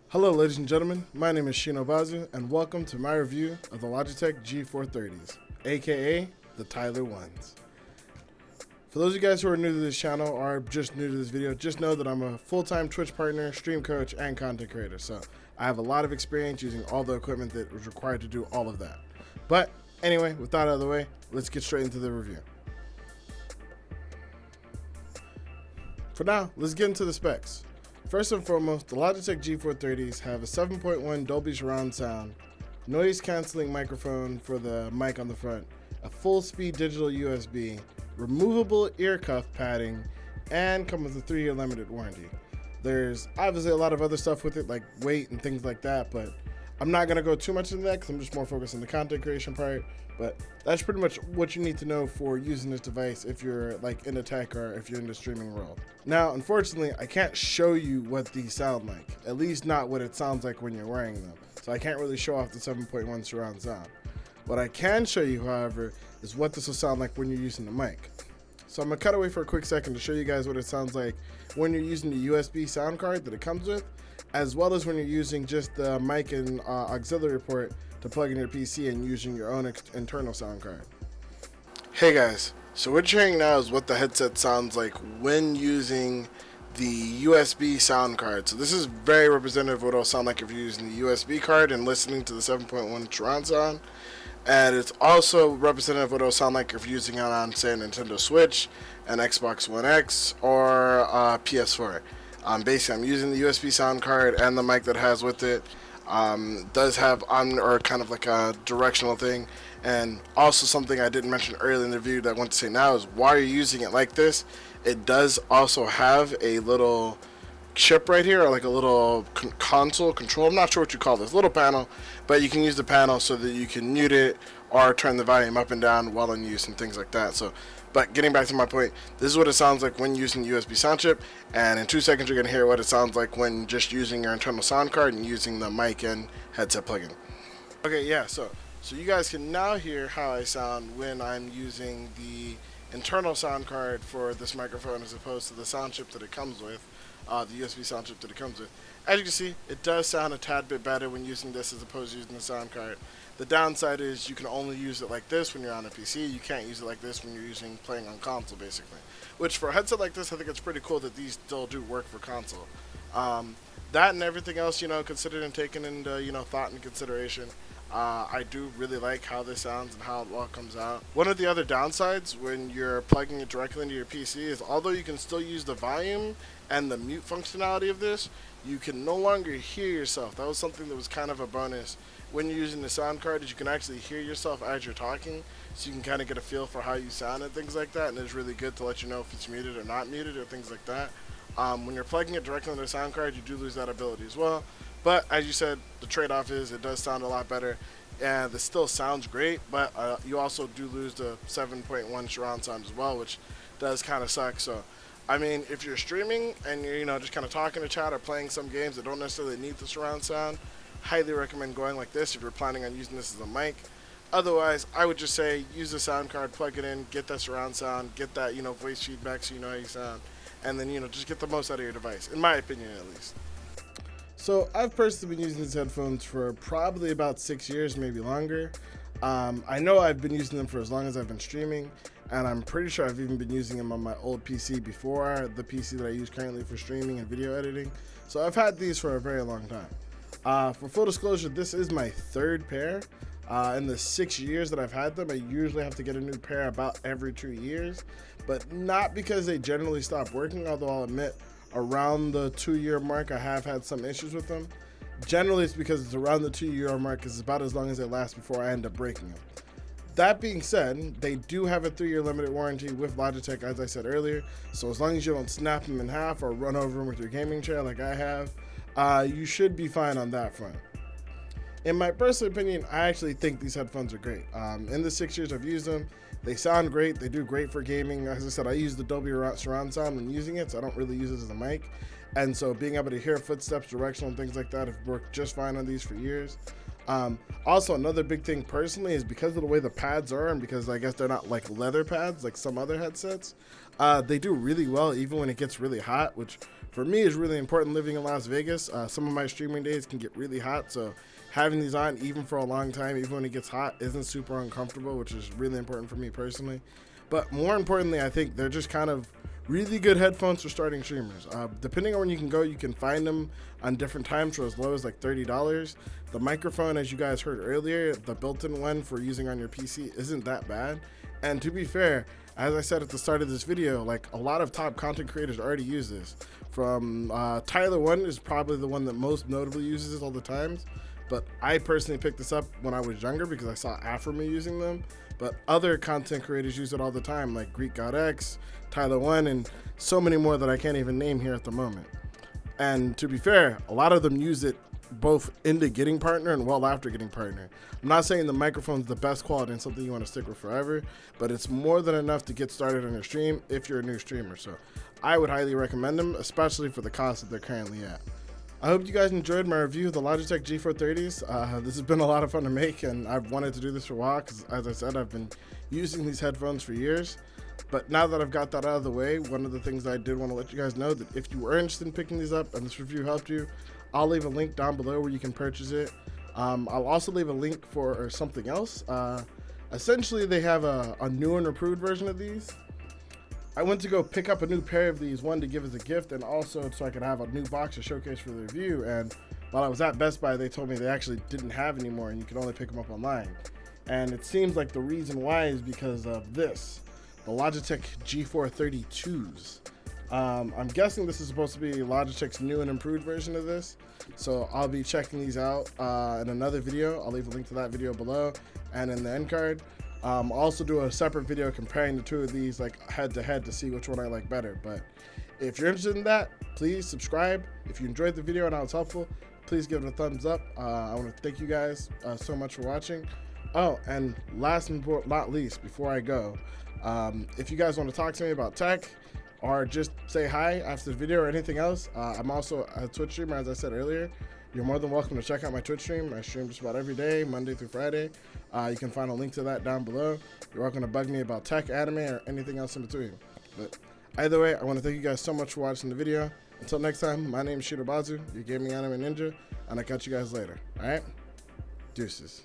Hello ladies and gentlemen, my name is Shinobazu and welcome to my review of the Logitech G430s, aka the Tyler1's. For those of you guys who are new to this channel or just new to this video, just know that I'm a full-time Twitch partner, stream coach, and content creator, so I have a lot of experience using all the equipment that was required to do all of that. But anyway, with that out of the way, let's get straight into the review. For now, let's get into the specs. First and foremost, the Logitech G430s have a 7.1 Dolby surround sound, noise cancelling microphone for the mic on the front, a full speed digital USB, removable ear cuff padding, and come with a 3-year limited warranty. There's obviously a lot of other stuff with it like weight and things like that, but I'm not going to go too much into that because I'm just more focused on the content creation part. But that's pretty much what you need to know for using this device if you're like into tech or if you're in the streaming world. Now, unfortunately, I can't show you what these sound like, at least not what it sounds like when you're wearing them. So I can't really show off the 7.1 surround sound. What I can show you, however, is what this will sound like when you're using the mic. So I'm gonna cut away for a quick second to show you guys what it sounds like when you're using the USB sound card that it comes with, as well as when you're using just the mic and auxiliary port to plug in your PC and using your own internal sound card. Hey guys, so what you're hearing now is what the headset sounds like when using the USB sound card. So this is very representative of what it'll sound like if you're using the USB card and listening to the 7.1 surround sound. And it's also representative of what it'll sound like if you're using it on, say, a Nintendo Switch, an Xbox One X, or PS4. Basically, I'm using the USB sound card and the mic that has with it. Does have or kind of like a directional thing. And also something I didn't mention earlier in the video that I want to say now is while you're using it like this, it does also have a little chip right here, or like a little console control. I'm not sure what you call this little panel, but you can use the panel so that you can mute it or turn the volume up and down while in use and things like that. So, but getting back to my point, this is what it sounds like when using the USB sound chip, and in 2 seconds you're gonna hear what it sounds like when just using your internal sound card and using the mic and headset plugin. Okay, yeah, so you guys can now hear how I sound when I'm using the internal sound card for this microphone as opposed to the sound chip that it comes with, the USB sound chip that it comes with. As you can see, it does sound a tad bit better when using this as opposed to using the sound card. The downside is you can only use it like this when you're on a PC. You can't use it like this when you're playing on console, basically. Which for a headset like this, I think it's pretty cool that these still do work for console. That and everything else, considered and taken into, thought and consideration. I do really like how this sounds and how it all comes out. One of the other downsides when you're plugging it directly into your PC is although you can still use the volume and the mute functionality of this, you can no longer hear yourself. That was something that was kind of a bonus when you're using the sound card, is you can actually hear yourself as you're talking, so you can kind of get a feel for how you sound and things like that, and it's really good to let you know if it's muted or not muted or things like that. When you're plugging it directly into the sound card, you do lose that ability as well. But as you said, the trade-off is it does sound a lot better, and it still sounds great, but you also do lose the 7.1 surround sound as well, which does kind of suck. So, I mean, if you're streaming and you're just kind of talking to chat or playing some games that don't necessarily need the surround sound, highly recommend going like this if you're planning on using this as a mic. Otherwise, I would just say use the sound card, plug it in, get that surround sound, get that voice feedback so you know how you sound, and then just get the most out of your device, in my opinion at least. So I've personally been using these headphones for probably about 6 years, maybe longer. I know I've been using them for as long as I've been streaming, and I'm pretty sure I've even been using them on my old PC before the PC that I use currently for streaming and video editing. So I've had these for a very long time. For full disclosure, this is my third pair. In the 6 years that I've had them, I usually have to get a new pair about every 2 years, but not because they generally stop working, although I'll admit around the 2-year mark I have had some issues with them. Generally it's because it's around the 2-year mark because it's about as long as they last before I end up breaking them. That being said, they do have a 3-year limited warranty with Logitech, as I said earlier, so as long as you don't snap them in half or run over them with your gaming chair like I have, you should be fine on that front. In my personal opinion, I actually think these headphones are great. In the 6 years I've used them, they sound great. They do great for gaming. As I said, I use the Dolby surround sound when using it, so I don't really use it as a mic. And so being able to hear footsteps, directional, and things like that have worked just fine on these for years. Also, another big thing personally is because of the way the pads are, and because I guess they're not like leather pads like some other headsets, they do really well even when it gets really hot, which for me is really important living in Las Vegas. Some of my streaming days can get really hot, so having these on even for a long time, even when it gets hot, isn't super uncomfortable, which is really important for me personally. But more importantly, I think they're just kind of really good headphones for starting streamers. Depending on when you can go, you can find them on different times for as low as like $30. The microphone, as you guys heard earlier, the built-in one for using on your PC isn't that bad. And to be fair, as I said at the start of this video, like a lot of top content creators already use this. From Tyler1 is probably the one that most notably uses this all the times. But I personally picked this up when I was younger because I saw Aframe using them. But other content creators use it all the time, like GreekGodX, Tyler1, and so many more that I can't even name here at the moment. And to be fair, a lot of them use it both into getting partner and well after getting partner. I'm not saying the microphone's the best quality and something you want to stick with forever, but it's more than enough to get started on your stream if you're a new streamer. So I would highly recommend them, especially for the cost that they're currently at. I hope you guys enjoyed my review of the Logitech G430s. This has been a lot of fun to make, and I've wanted to do this for a while because, as I said, I've been using these headphones for years. But now that I've got that out of the way, one of the things I did want to let you guys know that if you were interested in picking these up and this review helped you, I'll leave a link down below where you can purchase it. I'll also leave a link for something else. Essentially, they have a new and improved version of these. I went to go pick up a new pair of these, one to give as a gift and also so I could have a new box to showcase for the review. And while I was at Best Buy, they told me they actually didn't have anymore and you could only pick them up online. And it seems like the reason why is because of this, the Logitech G430s. I'm guessing this is supposed to be Logitech's new and improved version of this. So I'll be checking these out in another video. I'll leave a link to that video below and in the end card. I'll also do a separate video comparing the two of these like head to head to see which one I like better. But if you're interested in that, please subscribe. If you enjoyed the video and I was helpful, please give it a thumbs up. I want to thank you guys so much for watching. Oh, and last but not least, before I go, if you guys want to talk to me about tech or just say hi after the video or anything else, I'm also a Twitch streamer, as I said earlier. You're more than welcome to check out my Twitch stream. I stream just about every day, Monday through Friday. You can find a link to that down below. You're welcome to bug me about tech, anime, or anything else in between. But either way, I want to thank you guys so much for watching the video. Until next time, my name is Shinobazu, your gaming anime ninja, and I'll catch you guys later. All right? Deuces.